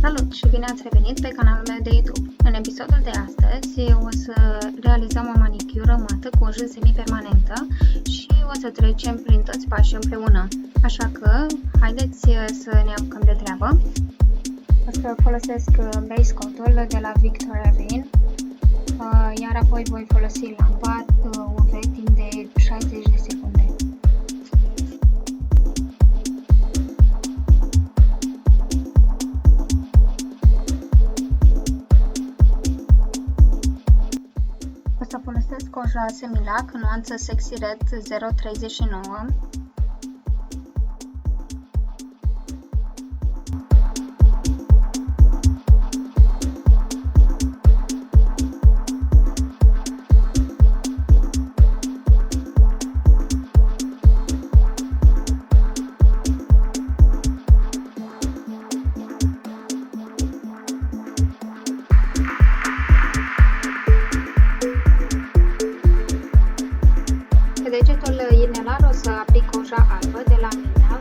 Salut și bine ați revenit pe canalul meu de YouTube. În episodul de astăzi o să realizăm o manicură mată cu o J semi-permanentă și o să trecem prin toți pașii împreună. Așa că haideți să ne apucăm de treabă. O să folosesc base coat-ul de la Victoria Vin, iar apoi voi folosi lampa UV timp de 60 de secunde. O să folosesc o J semi-lac, nuanță Sexy Red 039. Pe degetul inelar o să aplic o J albă de la Mina.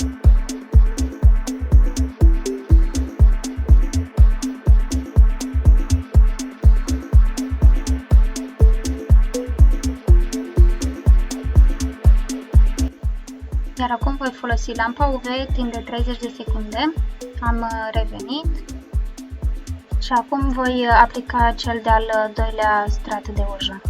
Iar acum voi folosi lampa UV timp de 30 de secunde. Am revenit și acum voi aplica cel de-al doilea strat de ojă.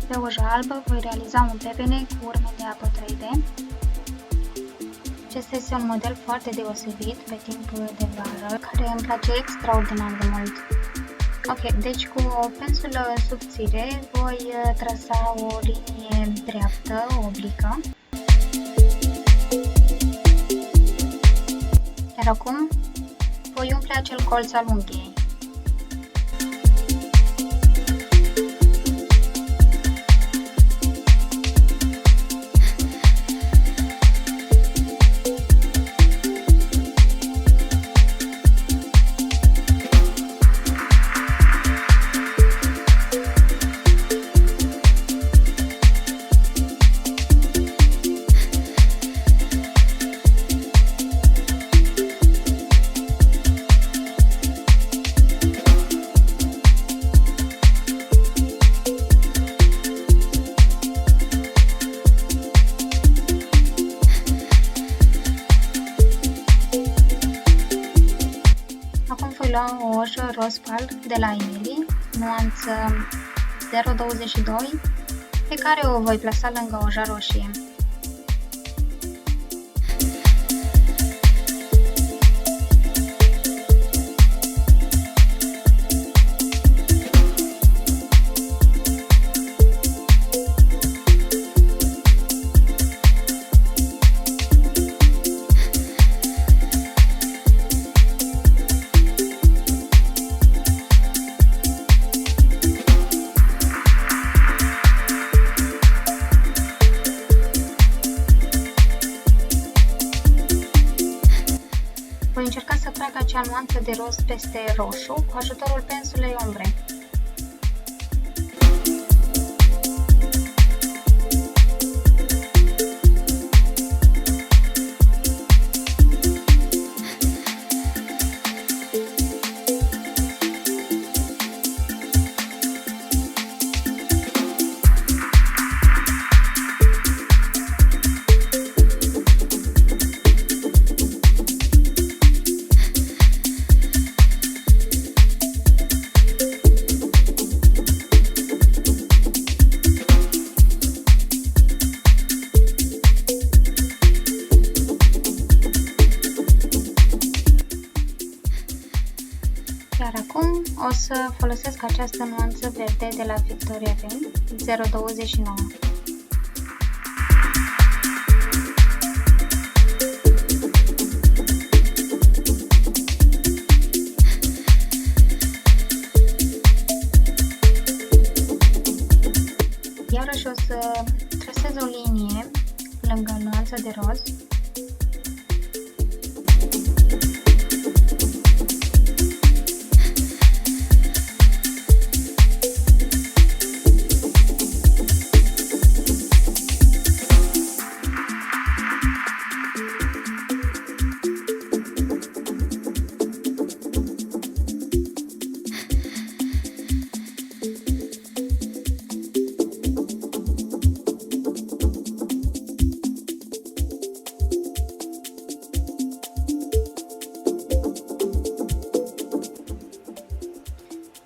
Pe o J albă voi realiza un pepene cu urme de apă 3D. Acesta este un model foarte deosebit pe timp de vară, care îmi place extraordinar de mult. Ok, deci cu pensul subțire voi trasa o linie dreaptă, oblică. Iar acum voi umple acel colț al unghiei. Voi lua o ojă roz pal de la Emily, nuanță 022, pe care o voi plasa lângă oja roșie. Voi încerca să trag acea nuanță de roz peste roșu cu ajutorul pensulei ombre. Iar acum o să folosesc această nuanță verde de la Victoria Vin 029. Iarăși o să trasez o linie lângă nuanța nuanță de roz.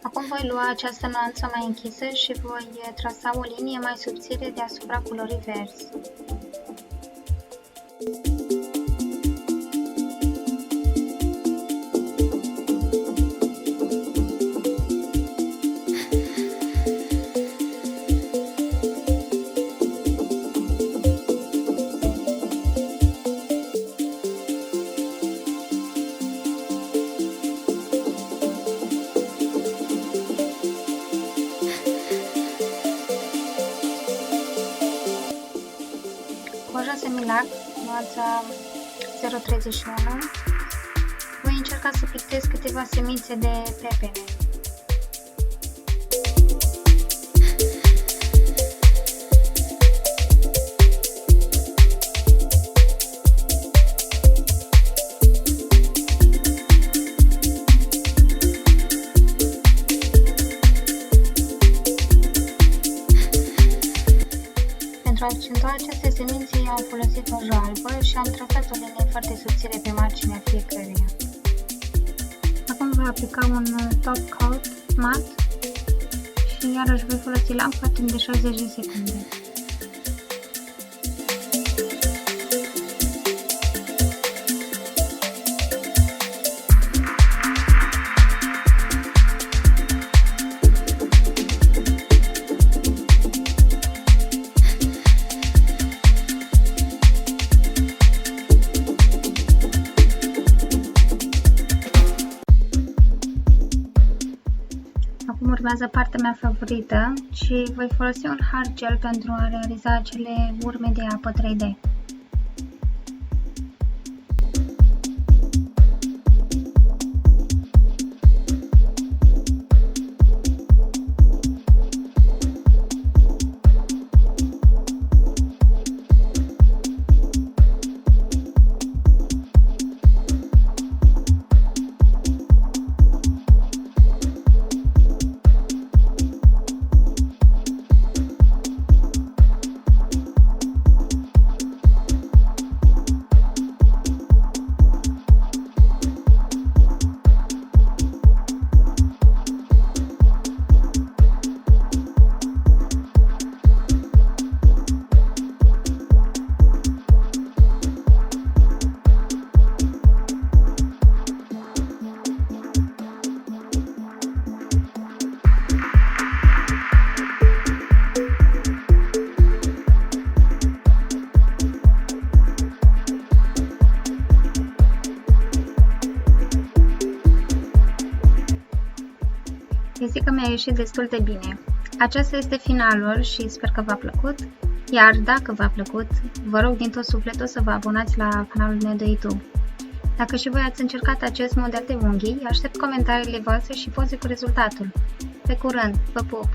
Acum voi lua această nuanță mai închisă și voi trasa o linie mai subțire deasupra culorii verzi. Coja semilac, nuanța 031, voi încerca să pictez câteva semințe de pepene. Pentru a accentua aceste semințe, am folosit o jalbă și am trasat o linie foarte subțire pe marginea fiecăreia. Acum voi aplica un top coat mat și iarăși voi folosi lampa timp de 60 de secunde. Acum urmează partea mea favorită și voi folosi un hard gel pentru a realiza acele urme de apă 3D. Zic că mi-a ieșit destul de bine. Acesta este finalul și sper că v-a plăcut. Iar dacă v-a plăcut, vă rog din tot sufletul să vă abonați la canalul meu de YouTube. Dacă și voi ați încercat acest model de unghii, aștept comentariile voastre și poze cu rezultatul. Pe curând, vă pup!